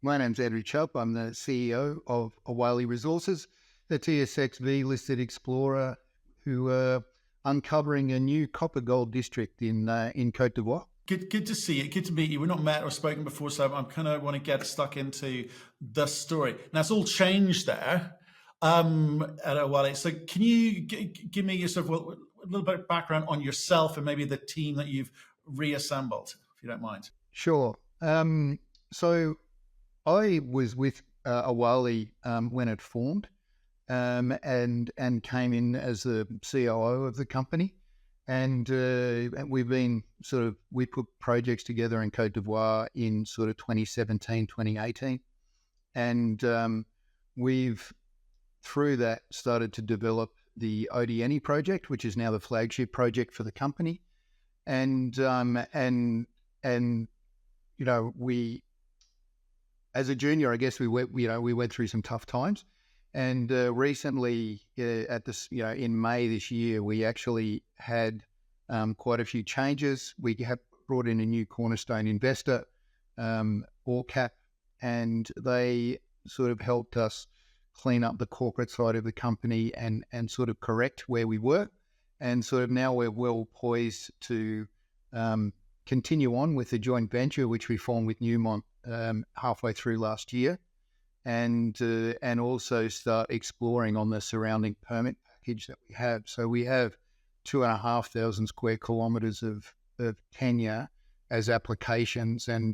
My name's Andrew Chubb. I'm the CEO of Awalé Resources, the TSXV listed explorer who are uncovering a new copper gold district in Côte d'Ivoire. Good to see you. Good to meet you. We've not met or spoken before, so I'm kind of want to get stuck into the story. Now, it's all changed there at Awalé. So can you give me a little bit of background on yourself and maybe the team that you've reassembled, if you don't mind? Sure. So I was with Awalé when it formed and came in as the COO of the company. And we've been we put projects together in Côte d'Ivoire in 2017, 2018. And we've, through that, started to develop the Odienné Project, which is now the flagship project for the company. And we, as a junior, I guess we went through some tough times. And recently, in May this year, we actually had quite a few changes. We have brought in a new cornerstone investor, ORCAP, and they helped us clean up the corporate side of the company and correct where we were. And now we're well poised to continue on with the joint venture, which we formed with Newmont halfway through last year. And also start exploring on the surrounding permit package that we have. So we have 2,500 square kilometres of tenure as applications, and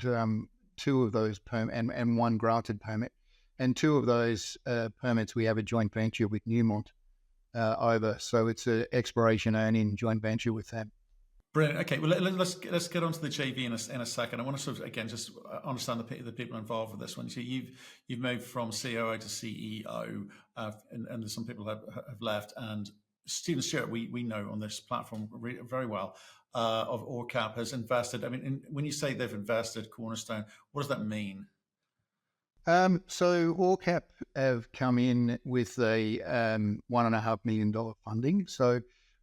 two of those and one granted permit, and two of those permits we have a joint venture with Newmont over. So it's an exploration earning joint venture with them. Brilliant. Okay, well, let's get onto the JV in a second. I want to again just understand the people involved with this one. So you've moved from COO to CEO, and there's some people have left. And Stephen Stewart, we know on this platform very well, of ORCAP, has invested. I mean, when you say they've invested Cornerstone, what does that mean? So ORCAP have come in with a $1.5 million funding. So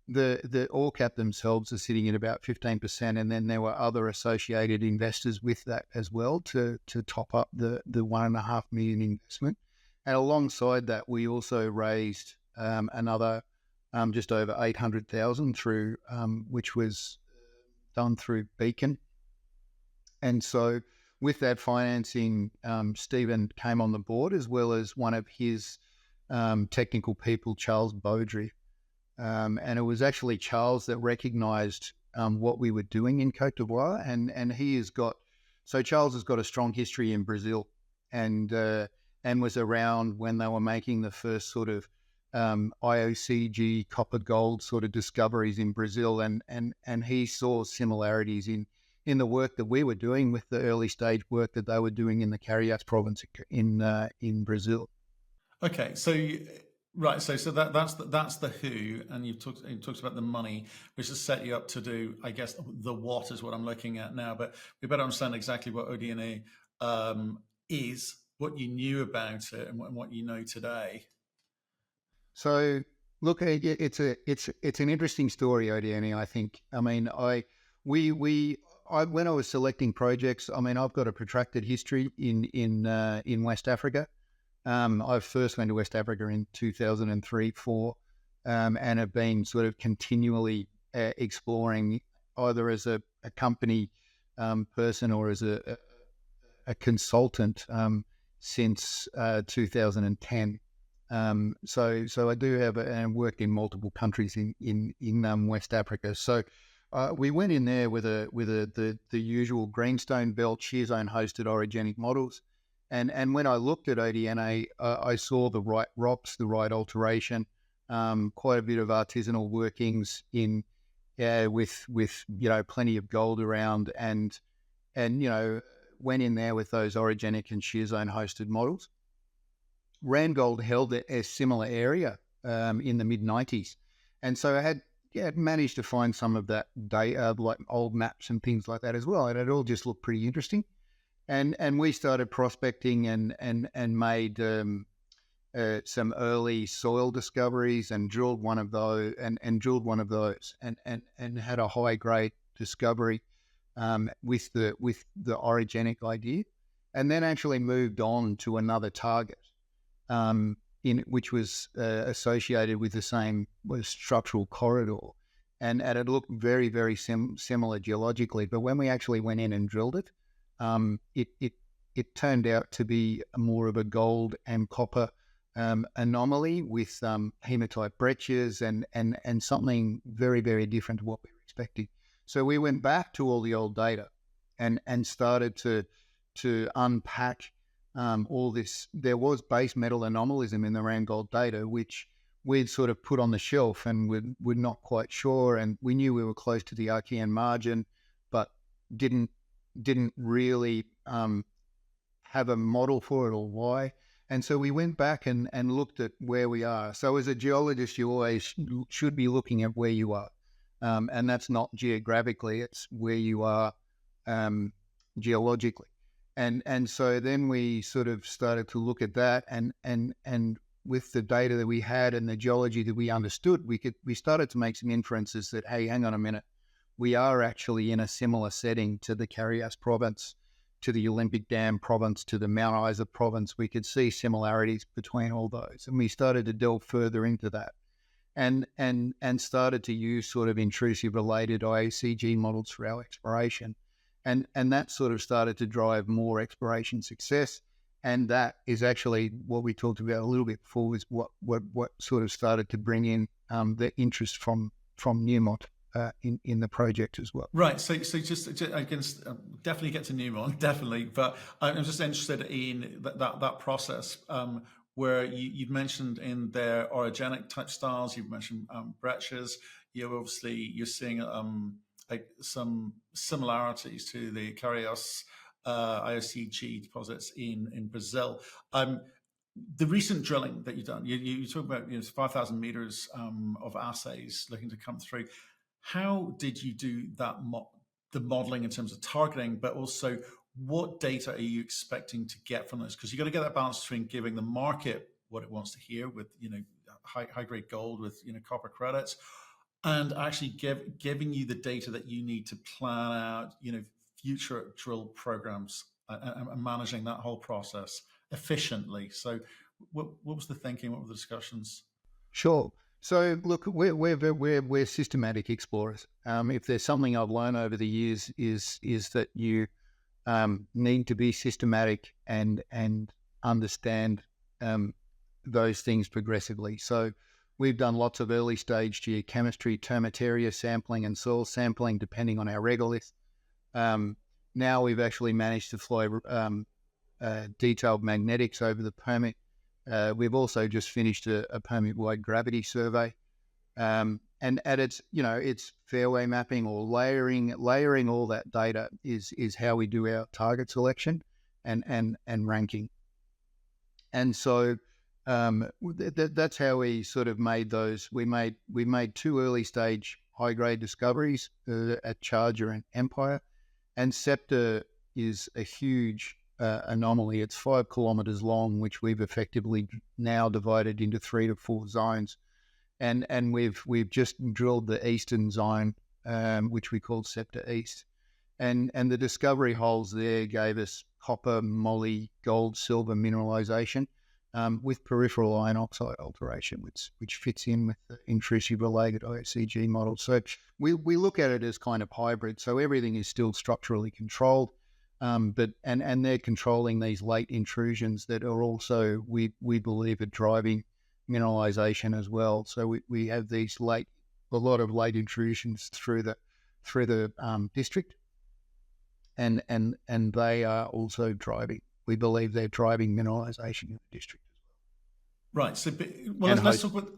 the ORCAP themselves are sitting at about 15%, and then there were other associated investors with that as well to top up the $1.5 million investment. And alongside that, we also raised another just over 800,000 through which was done through Beacon. And so with that financing, Stephen came on the board, as well as one of his technical people, Charles Beaudry. And it was actually Charles that recognised what we were doing in Côte d'Ivoire, and Charles has got a strong history in Brazil, and was around when they were making the first IOCG copper gold discoveries in Brazil, and he saw similarities in the work that we were doing with the early stage work that they were doing in the Carias province in Brazil. Okay, so. Right, so that's the who, and you talked about the money, which has set you up to do, I guess, the what is what I'm looking at now. But we better understand exactly what Odienné is, what you knew about it, and what you know today. So, look, it's an interesting story, Odienné. I think. I mean, when I was selecting projects, I mean, I've got a protracted history in West Africa. I first went to West Africa in 2003-04, and have been continually exploring, either as a company person or as a consultant since 2010. So I do have and worked in multiple countries in West Africa. So we went in there with the usual greenstone belt shear zone hosted orogenic models. And when I looked at Odienné, I saw the right rocks, the right alteration, quite a bit of artisanal workings with plenty of gold around, and went in there with those orogenic and shear zone hosted models. Randgold held a similar area in the mid 90s, and so I had managed to find some of that data, like old maps and things like that as well, and it all just looked pretty interesting. And we started prospecting and made some early soil discoveries and drilled one of those and had a high grade discovery with the orogenic idea. and then actually moved on to another target, which was associated with the same structural corridor, and it looked very, very similar geologically. But when we actually went in and drilled it, it turned out to be more of a gold and copper anomaly with hematite breccias and something very, very different to what we were expecting. So we went back to all the old data and started to unpack all this. There was base metal anomalism in the Randgold data, which we'd sort of put on the shelf and we're not quite sure. And we knew we were close to the Archean margin, but didn't really have a model for it or why. And so we went back and looked at where we are. So as a geologist, you always should be looking at where you are. And that's not geographically, it's where you are geologically. And so then we sort of started to look at that, and with the data that we had and the geology that we understood, we started to make some inferences that, hey, hang on a minute, we are actually in a similar setting to the Carias province, to the Olympic Dam province, to the Mount Isa province. We could see similarities between all those, and we started to delve further into that, and started to use sort of intrusive related IOCG models for our exploration. And that sort of started to drive more exploration success. And that is actually what we talked about a little bit before, was what sort of started to bring in the interest from Newmont in the project as well. Right. So just I can definitely get to Newmont, definitely. But I'm just interested in that process where you've mentioned in their orogenic type styles, you've mentioned breccias. You're seeing like some similarities to the Carias IOCG deposits in Brazil. The recent drilling that you've done, you talk about 5,000 meters of assays looking to come through. How did you do that? The modeling in terms of targeting, but also what data are you expecting to get from this? Because you've got to get that balance between giving the market what it wants to hear with high grade gold with copper credits, and actually giving you the data that you need to plan out, future drill programs and managing that whole process efficiently. So what was the thinking? What were the discussions? Sure. So look, we're systematic explorers. If there's something I've learned over the years is that you need to be systematic and understand those things progressively. So we've done lots of early stage geochemistry, termitaria sampling and soil sampling, depending on our regolith. Now we've actually managed to flow detailed magnetics over the permit. We've also just finished a permit-wide gravity survey. And at its fairway mapping or layering all that data is how we do our target selection and ranking. And so that's how we sort of made those. We made two early stage high grade discoveries at Charger and Empire, and Sceptre is a huge anomaly. It's 5 kilometers long, which we've effectively now divided into 3 to 4 zones, and we've just drilled the eastern zone, which we called Sceptre East, and the discovery holes there gave us copper, moly, gold, silver mineralization. With peripheral iron oxide alteration, which fits in with the intrusive related IOCG model. So we look at it as kind of hybrid. So everything is still structurally controlled, but they're controlling these late intrusions that are also we believe are driving mineralization as well. So we have these a lot of late intrusions through the district, and they are also driving. We believe they're driving mineralization in the district as well. Right. So, let's talk about.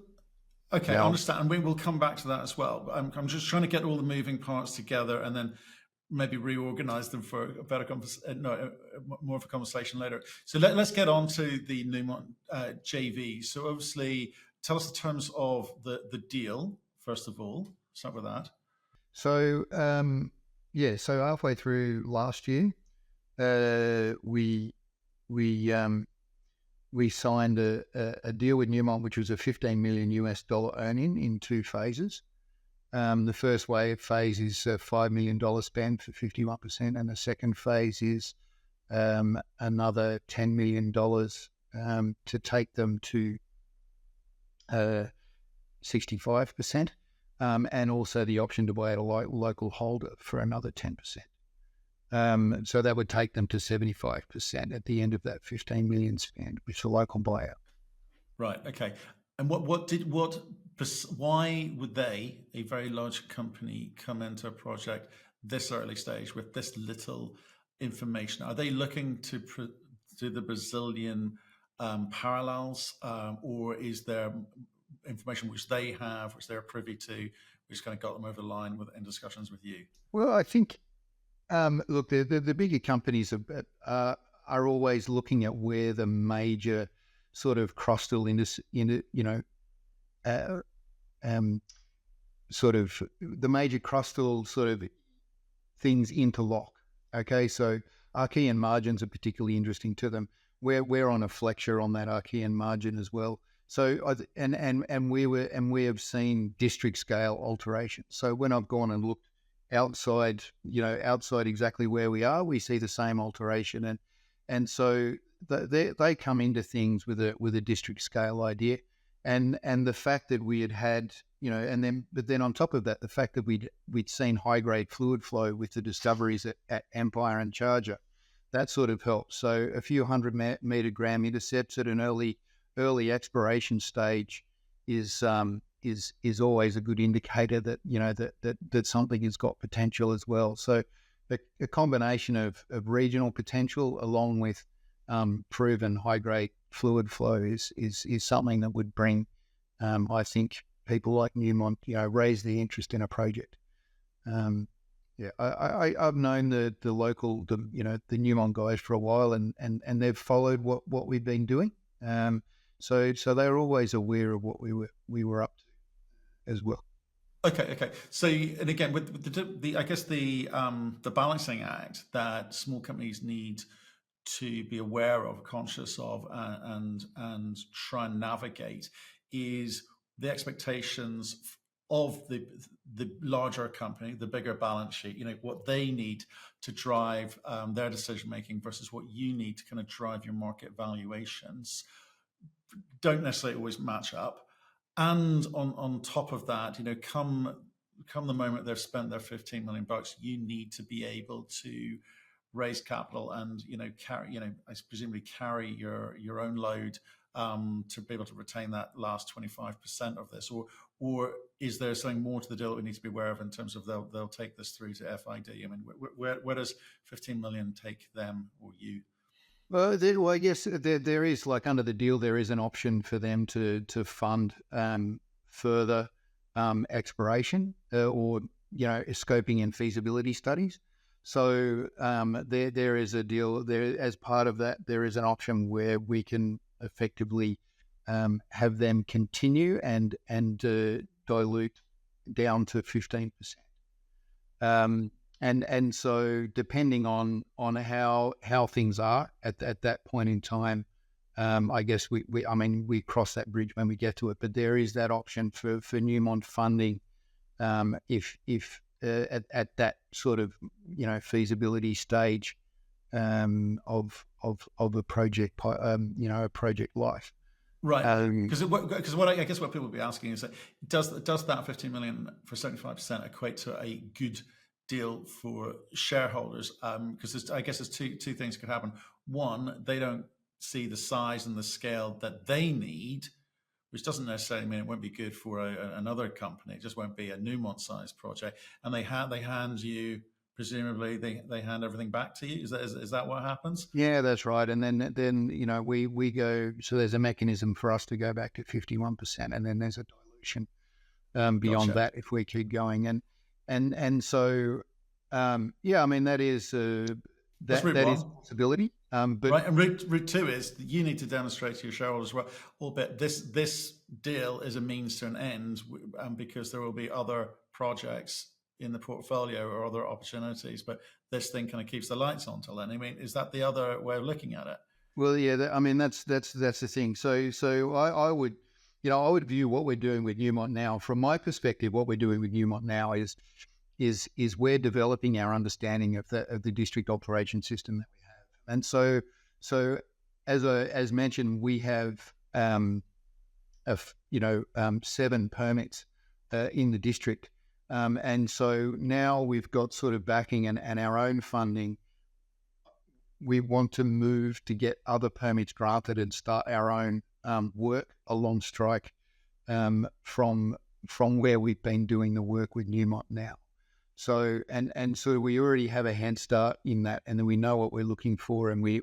Okay, yeah. I understand, and we will come back to that as well. I'm just trying to get all the moving parts together, and then maybe reorganize them for a better more of a conversation later. So let's get on to the Newmont JV. So obviously, tell us the terms of the deal first of all. Start with that. So so halfway through last year, we signed a deal with Newmont, which was a $15 million earn-in in 2 phases. The first phase is a $5 million spend for 51%, and the second phase is another $10 million to take them to 65%, and also the option to buy a local holder for another 10%. So that would take them to 75% at the end of that 15 million spend with the local buyer. Right. Okay. And why would they, a very large company, come into a project this early stage with this little information? Are they looking to do the Brazilian parallels, or is there information which they have, which they're privy to, which kind of got them over the line in discussions with you? Well, I think, look, the bigger companies are always looking at where the major sort of crustal sort of the major crustal sort of things interlock. Okay, so Archean margins are particularly interesting to them. We're on a flexure on that Archean margin as well. So we have seen district scale alterations. So when I've gone and looked outside exactly where we are, we see the same alteration, and so they come into things with a district scale idea, and the fact that we had but then on top of that, the fact that we'd seen high grade fluid flow with the discoveries at Empire and Charger, that sort of helps. So a few 100-meter gram intercepts at an early exploration stage is always a good indicator that that something has got potential as well. So a combination of regional potential along with proven high grade fluid flow is something that would bring, I think, people like Newmont, raise the interest in a project. I've known the local, the Newmont guys for a while, and they've followed what we've been doing. So they're always aware of what we were up to as well. Okay. So, and again, with the I guess the balancing act that small companies need to be aware of, conscious of, and try and navigate is the expectations of the larger company, the bigger balance sheet. What they need to drive their decision making versus what you need to kind of drive your market valuations don't necessarily always match up. And on top of that, come the moment they've spent their $15 million, you need to be able to raise capital and presumably carry your own load to be able to retain that last 25% of this, or is there something more to the deal that we need to be aware of in terms of they'll take this through to FID? I mean, where does 15 million take them or you? Well, I guess there is, like, under the deal, there is an option for them to fund further exploration or scoping and feasibility studies. So there is a deal there. As part of that, there is an option where we can effectively have them continue and dilute down to 15%. And so depending on how things are at that point in time, I guess we cross that bridge when we get to it. But there is that option for Newmont funding if at that sort of feasibility stage of a project a project life. Right, because what I guess what people will be asking is that does that 15 million for 75% equate to a good deal for shareholders? Because I guess there's two things could happen. One, they don't see the size and the scale that they need, which doesn't necessarily mean it won't be good for another company. It just won't be a Newmont-sized project. And they hand you, presumably, they hand everything back to you. Is that what happens? Yeah, that's right. And then we go. So there's a mechanism for us to go back to 51%, and then there's a dilution beyond that if we keep going. And so I mean that is that is a possibility. But right, and route two is that you need to demonstrate to your shareholders, well, albeit this deal is a means to an end, because there will be other projects in the portfolio or other opportunities, but this thing kind of keeps the lights on till then. I mean, is that the other way of looking at it? Well, yeah, I mean that's the thing. So I would view what we're doing with Newmont now, from my perspective. What we're doing with Newmont now is we're developing our understanding of the district alteration system that we have. And so as mentioned, we have 7 permits in the district, and so now we've got sort of backing and our own funding. We want to move to get other permits granted and start our own work along strike from where we've been doing the work with Newmont now. So and so we already have a head start in that, and then we know what we're looking for, and we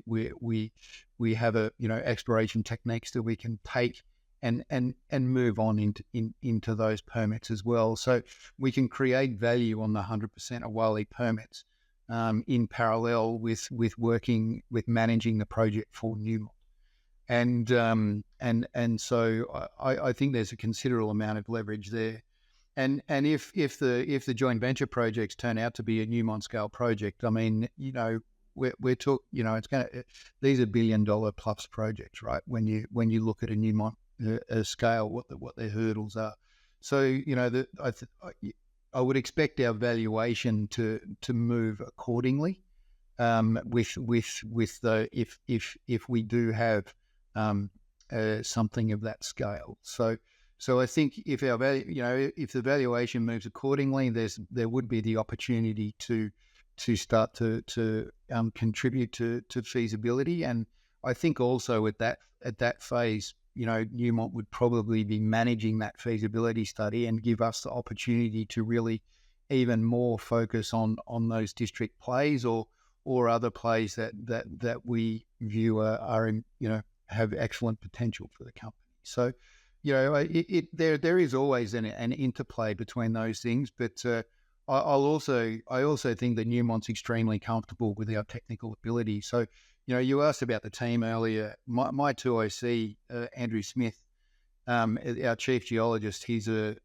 have exploration techniques that we can take and move on into those permits as well. So we can create value on the 100% Awalé permits in parallel with working with managing the project for Newmont. And so I think there's a considerable amount of leverage there. And if the joint venture projects turn out to be a Newmont scale project, I mean, we're talking, these are $1 billion plus projects, right? When you look at a Newmont scale, what their hurdles are. So I would expect our valuation to move accordingly with the if we do have something of that scale. So I think if our value, if the valuation moves accordingly, there would be the opportunity to start to contribute to feasibility. And I think also at that phase, Newmont would probably be managing that feasibility study and give us the opportunity to really even more focus on those district plays or other plays that we view are in, have excellent potential for the company. So, there is always an interplay between those things, but I also think that Newmont's extremely comfortable with our technical ability. So, you asked about the team earlier. My 2OC, Andrew Smith, our chief geologist, he's a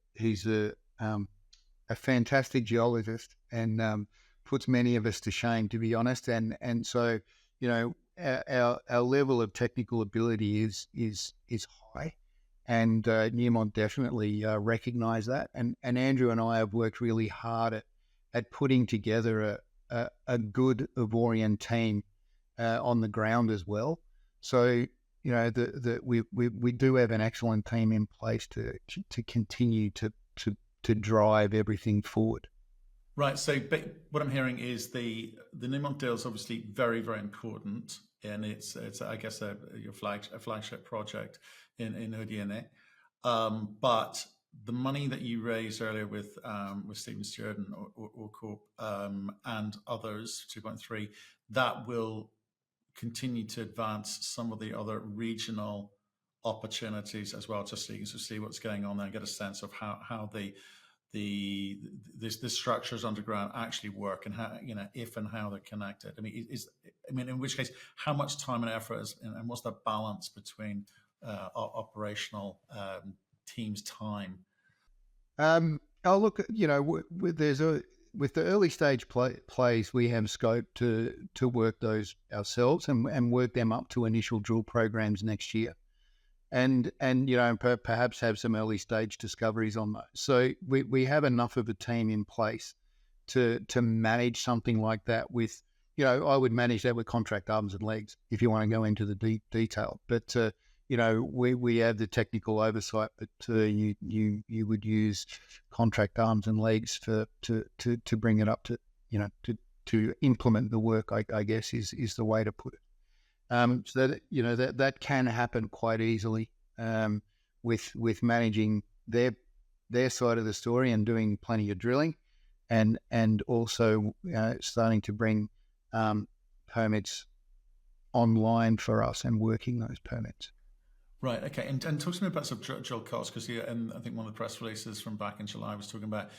fantastic geologist and puts many of us to shame, to be honest. And so, our level of technical ability is high, and Newmont definitely recognise that. And Andrew and I have worked really hard at putting together a good Ivorian team on the ground as well. So we do have an excellent team in place to continue to drive everything forward. Right. So what I'm hearing is the Newmont deal is obviously very, very important, and it's I guess a flagship project in Odienné. But the money that you raised earlier with Stephen Stewart and Orcorp and others, 2.3, that will continue to advance some of the other regional opportunities as well, just so you can sort of see what's going on there and get a sense of how the structures underground actually work and how, if and how they're connected. I mean, in which case, how much time and effort and what's the balance between operational teams' time? I'll look at, with the early stage plays, we have scope to work those ourselves and work them up to initial drill programs next year, and perhaps have some early stage discoveries on those. So we have enough of a team in place to manage something like that with, I would manage that with contract arms and legs if you want to go into the detail. But we have the technical oversight, but you would use contract arms and legs to bring it up to implement the work, I guess is the way to put it. So that that can happen quite easily with managing their side of the story and doing plenty of drilling, and also starting to bring permits online for us and working those permits. Right. Okay. And talk to me about some drill costs, because and I think one of the press releases from back in July was talking about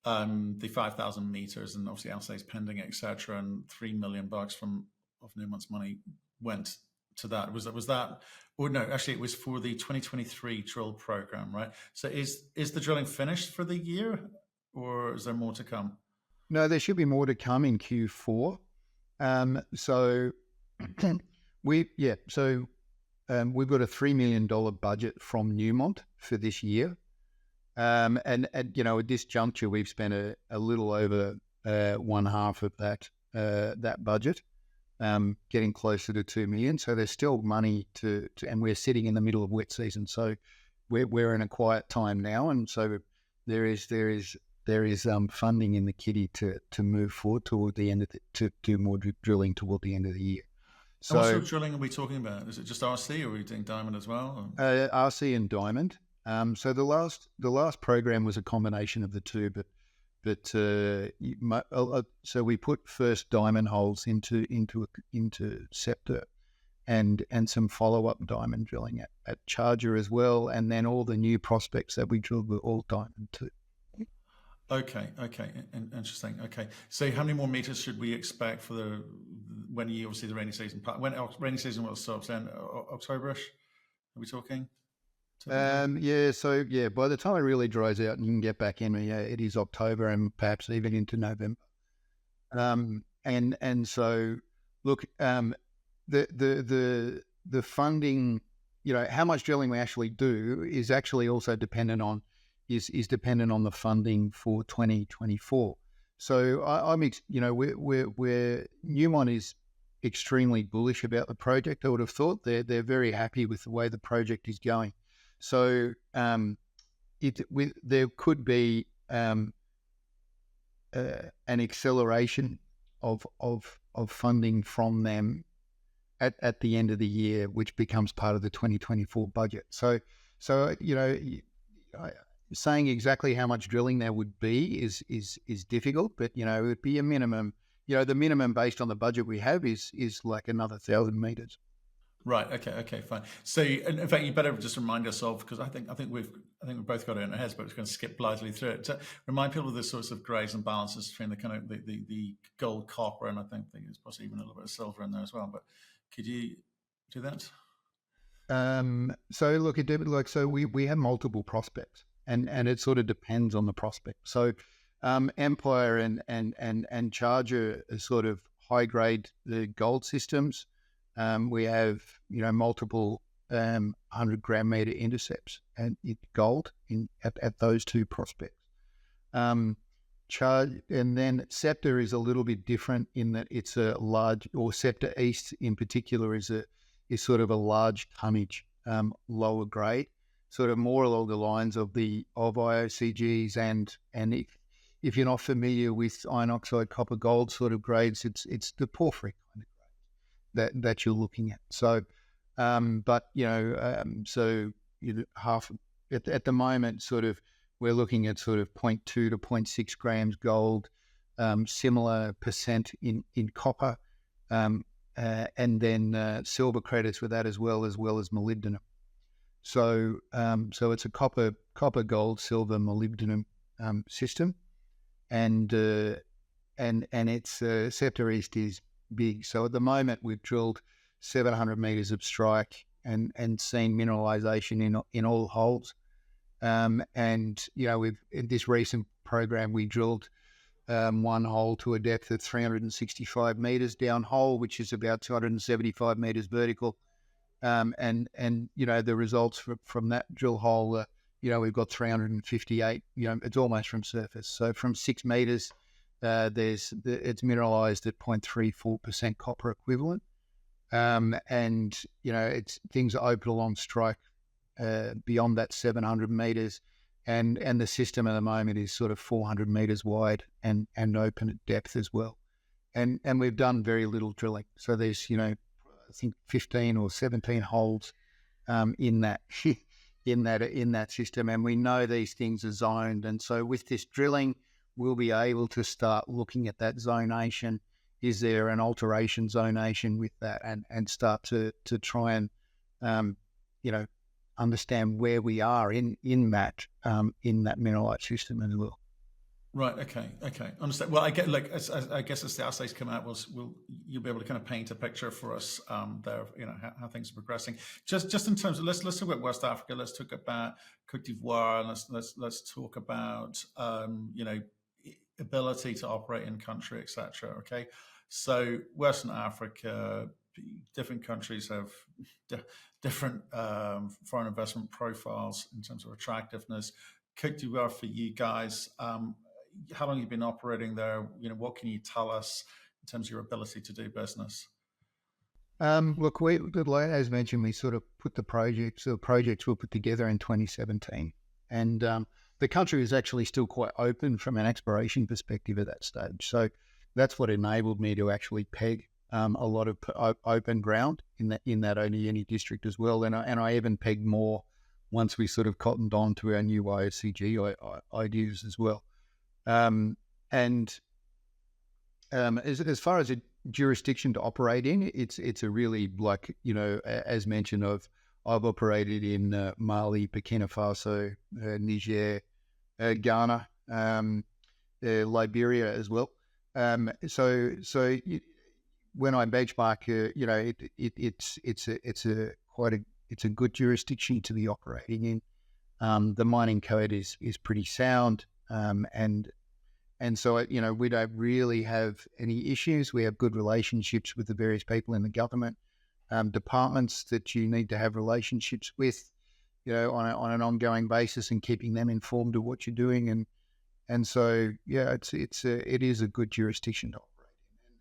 the 5,000 meters and obviously assays pending, etc., and $3 million of Newmont's money went to that. Was that? Or no, actually, it was for the 2023 drill program, right? So is the drilling finished for the year, or is there more to come? No, there should be more to come in Q4. So we've got a $3 million budget from Newmont for this year. And at this juncture, we've spent a little over one half of that budget. getting closer to 2 million. So there's still money and we're sitting in the middle of wet season. So we're in a quiet time now. And so there is funding in the kitty to move forward toward the end of to do more drilling toward the end of the year. So, and what sort of drilling are we talking about? Is it just RC, or are we doing diamond as well? RC and diamond. So the last program was a combination of the two, but so we put first diamond holes into Sceptre, and some follow up diamond drilling at Charger as well, and then all the new prospects that we drilled were all diamond too. Okay, interesting. Okay, so how many more meters should we expect for when you obviously the rainy season? When rainy season will stop? Then Octoberish? Are we talking? Yeah. By the time it really dries out and you can get back in, it is October and perhaps even into November. And so look, the funding, how much drilling we actually do is actually also dependent on the funding for 2024. So Newmont is extremely bullish about the project. I would have thought they're very happy with the way the project is going. So there could be an acceleration of funding from them at the end of the year, which becomes part of the 2024 budget. So saying exactly how much drilling there would be is difficult, but it would be a minimum. The minimum based on the budget we have is like another 1,000 meters. Right. Okay. Fine. So, in fact, you better just remind us of, because I think we've both got it in our heads, but we're going to skip blithely through it. To remind people of the sorts of grades and balances between the kind of the gold, copper, and I think there's possibly even a little bit of silver in there as well. But could you do that? So look, we have multiple prospects, and it sort of depends on the prospect. So Empire and Charger are sort of high grade the gold systems. We have multiple 100 gram meter intercepts and gold at those two prospects. And then Sceptre is a little bit different in that it's a large, or Sceptre East in particular is sort of a large tonnage, lower grade, sort of more along the lines of IOCGs and if you're not familiar with Iron Oxide Copper Gold sort of grades, it's the porphyry kind of grade that you're looking at. So, half at the moment, sort of we're looking at sort of 0.2 to 0.6 grams gold, similar percent in copper, and then silver credits with that as well as molybdenum. So it's a copper, gold, silver, molybdenum system, and its Sceptre East is big. So at the moment we've drilled 700 meters of strike and seen mineralization in all holes. And we've in this recent program we drilled one hole to a depth of 365 meters down hole, which is about 275 meters vertical. And the results from that drill hole, we've got 358. It's almost from surface. So from 6 meters, it's mineralized at 0.34% copper equivalent. And it's things are open along strike beyond that 700 meters, and the system at the moment is sort of 400 meters wide and open at depth as well. And we've done very little drilling. So there's I think 15 or 17 holes in that system, and we know these things are zoned. And so with this drilling, we'll be able to start looking at that zonation. Is there an alteration zonation with that, and start to try and understand where we are in that mineralite system as well. Right. Okay. Understand. Well, I get I guess as the assays come out, you'll be able to kind of paint a picture for us there. How things are progressing. Just in terms of let's talk about West Africa. Let's talk about Cote d'Ivoire. Let's talk about ability to operate in country, etc. Okay. So Western Africa, different countries have different foreign investment profiles in terms of attractiveness. Cote d'Ivoire for you guys. How long have you been operating there? What can you tell us in terms of your ability to do business? Look, as mentioned, we sort of put the projects were put together in 2017, and the country was actually still quite open from an exploration perspective at that stage. So that's what enabled me to actually peg a lot of open ground in that Odienné district as well. And I even pegged more once we sort of cottoned on to our new IOCG ideas as well. As far as a jurisdiction to operate in, it's a really, like, as mentioned, I've operated in Mali, Burkina Faso, Niger, Ghana, Liberia as well. So when I benchmark, it's a good jurisdiction to be operating in. The mining code is pretty sound, and so we don't really have any issues. We have good relationships with the various people in the government, departments that you need to have relationships with, on an ongoing basis, and keeping them informed of what you're doing. And so it is a good jurisdiction to operate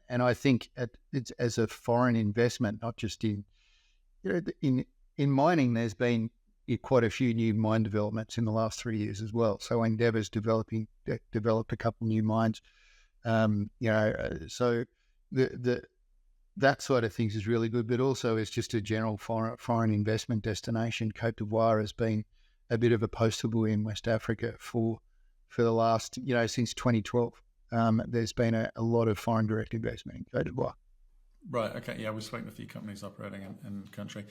in. And I think it's as a foreign investment, not just in mining, there's been quite a few new mine developments in the last 3 years as well. So Endeavour's developed a couple new mines. So that side of things is really good, but also it's just a general foreign investment destination. Cote d'Ivoire has been a bit of a poster boy in West Africa for the last, since 2012. There's been a lot of foreign direct investment in Cote d'Ivoire. Right. Okay. Yeah, we've spoken to a few companies operating in country.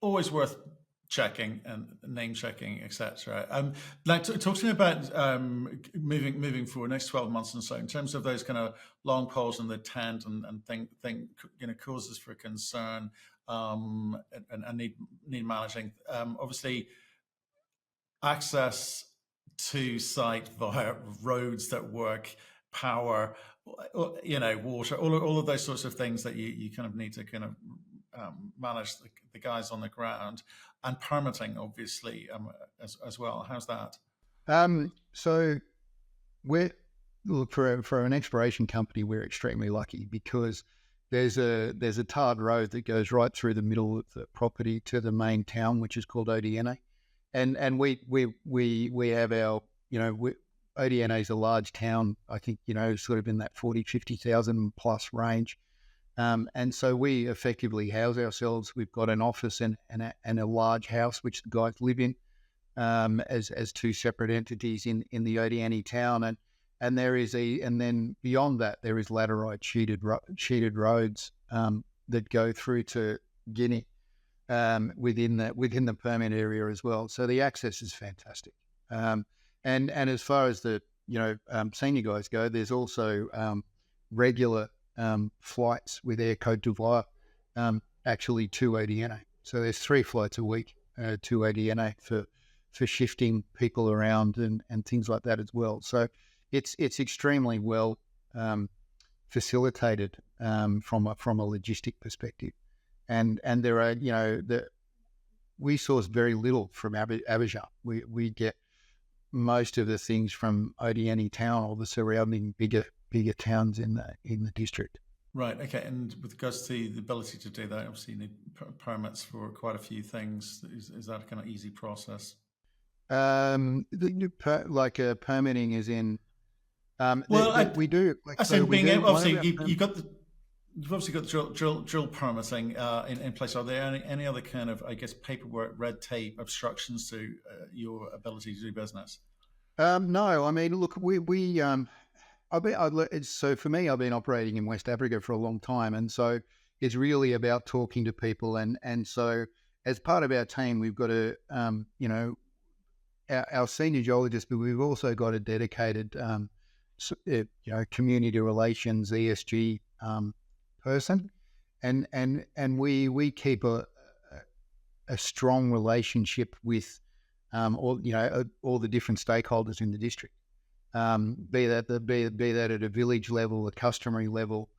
Always worth checking and name checking, etc. Talk to me about moving forward next 12 months and so, in terms of those kind of long poles in the tent and causes for concern, and need managing. Obviously, access to site via roads that work, power, water, all of those sorts of things that you kind of need to kind of manage the guys on the ground, and permitting, obviously, as well. How's that? So for an exploration company, we're extremely lucky because there's a tarred road that goes right through the middle of the property to the main town, which is called Odienné, and we have our Odienné is a large town, I think, sort of in that 50,000 plus range. And so we effectively house ourselves. We've got an office and a large house, which the guys live in, as two separate entities in the Odienné town. And then beyond that, there is laterite sheeted roads that go through to Guinea within the permit area as well. So the access is fantastic. And as far as the senior guys go, there's also regular flights with Air Cote d'Ivoire actually to Odienné. So there's 3 flights a week to Odienné for shifting people around and things like that as well. So it's extremely well facilitated from a logistic perspective, and there are we source very little from Abidjan. We get most of the things from Odienné town or the surrounding bigger towns in the district. Right. Okay. And with regards to the ability to do that, obviously you need permits for quite a few things. Is that a kind of easy process? Permitting is in. We do. You've obviously got drill permitting in place. Are there any other kind of, I guess, paperwork, red tape, obstructions to your ability to do business? No, I mean, look, so for me, I've been operating in West Africa for a long time, and so it's really about talking to people, and so as part of our team, we've got our senior geologist, but we've also got a dedicated community relations ESG person, and we keep a strong relationship with all the different stakeholders in the district, be that at a village level, a customary level,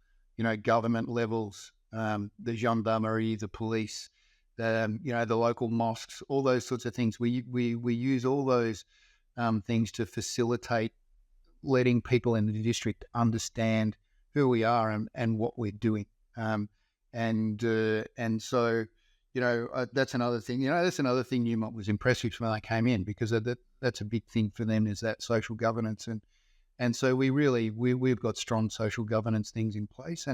government levels, the gendarmerie, the police, the local mosques, all those sorts of things. We use all those things to facilitate letting people in the district understand who we are and what we're doing. and so that's another thing. That's another thing Newmont was impressed with when they came in, because that's a big thing for them, is that social governance, and so we've got strong social governance things in place.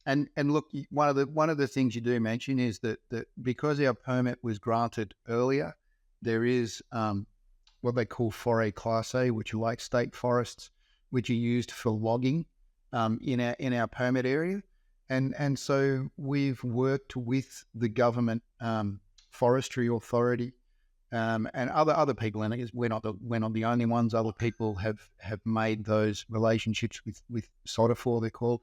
And look, one of the things you do mention is that because our permit was granted earlier, there is what they call Forêt Classée, which are like state forests, which are used for logging in our permit area. And so we've worked with the government forestry authority and other people, and I guess we're not the only ones. Other people have made those relationships with Sodafor, they're called,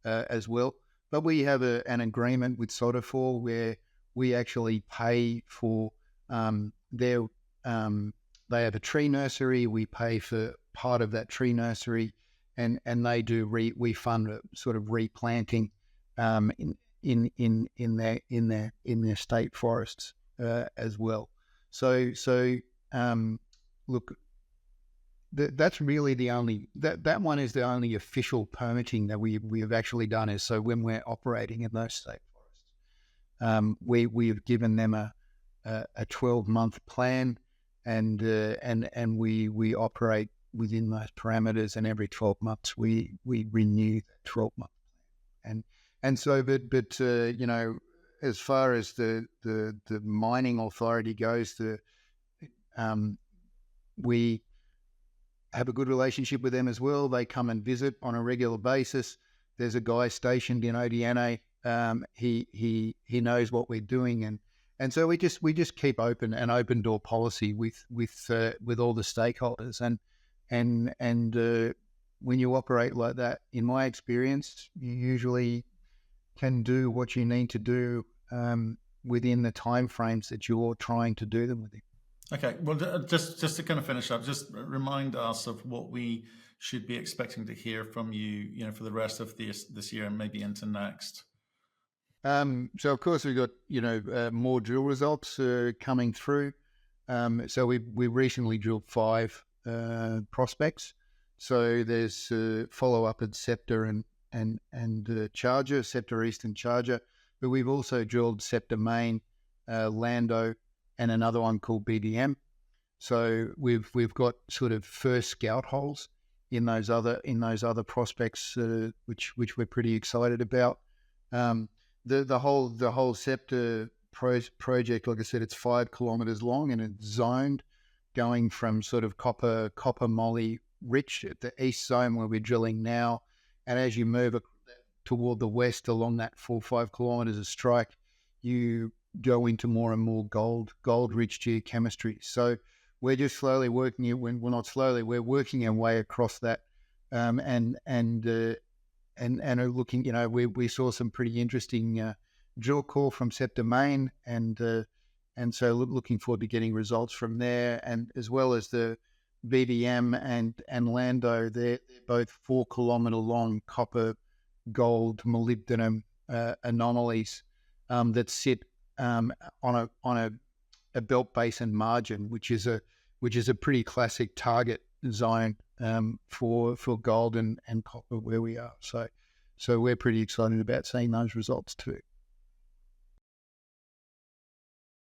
as well. But we have an agreement with Sodafor where we actually pay for their. They have a tree nursery. We pay for part of that tree nursery, and they do we fund sort of replanting in their state forests as well. So look, that's really the only that one is the only official permitting that we have actually done, is so when we're operating in those state forests, we have given them a 12-month plan, and we operate within those parameters, and every 12 months we renew that 12-month plan. And so but as far as the mining authority goes, we have a good relationship with them as well. They come and visit on a regular basis. There's a guy stationed in Odienné. He knows what we're doing, and so we just keep open door policy with all the stakeholders, and when you operate like that, in my experience, you usually can do what you need to do within the time frames that you're trying to do them within. Okay, well, just to kind of finish up, just remind us of what we should be expecting to hear from you, for the rest of this year and maybe into next. So of course we've got more drill results coming through. So we recently drilled 5 prospects. So there's follow up at Sceptre and Charger, Sceptre East and Charger, but we've also drilled Sceptre Main, Lando, and another one called BDM. So we've got sort of first scout holes in those other prospects, which we're pretty excited about. The whole Sceptre project, like I said, it's 5 kilometers long, and it's zoned, going from sort of copper moly rich at the east zone where we're drilling now, and as you move toward the west along that 4-5 kilometers of strike, you go into more and more gold rich geochemistry. So we're just slowly working it. We're not slowly. We're working our way across that, and are looking. We saw some pretty interesting drill core from Sceptre Main, and so looking forward to getting results from there, and as well as the BDM and Lando. They're both 4 kilometer long copper gold molybdenum anomalies that sit on a belt basin margin, which is a pretty classic target zone for gold and copper where we are. So we're pretty excited about seeing those results too.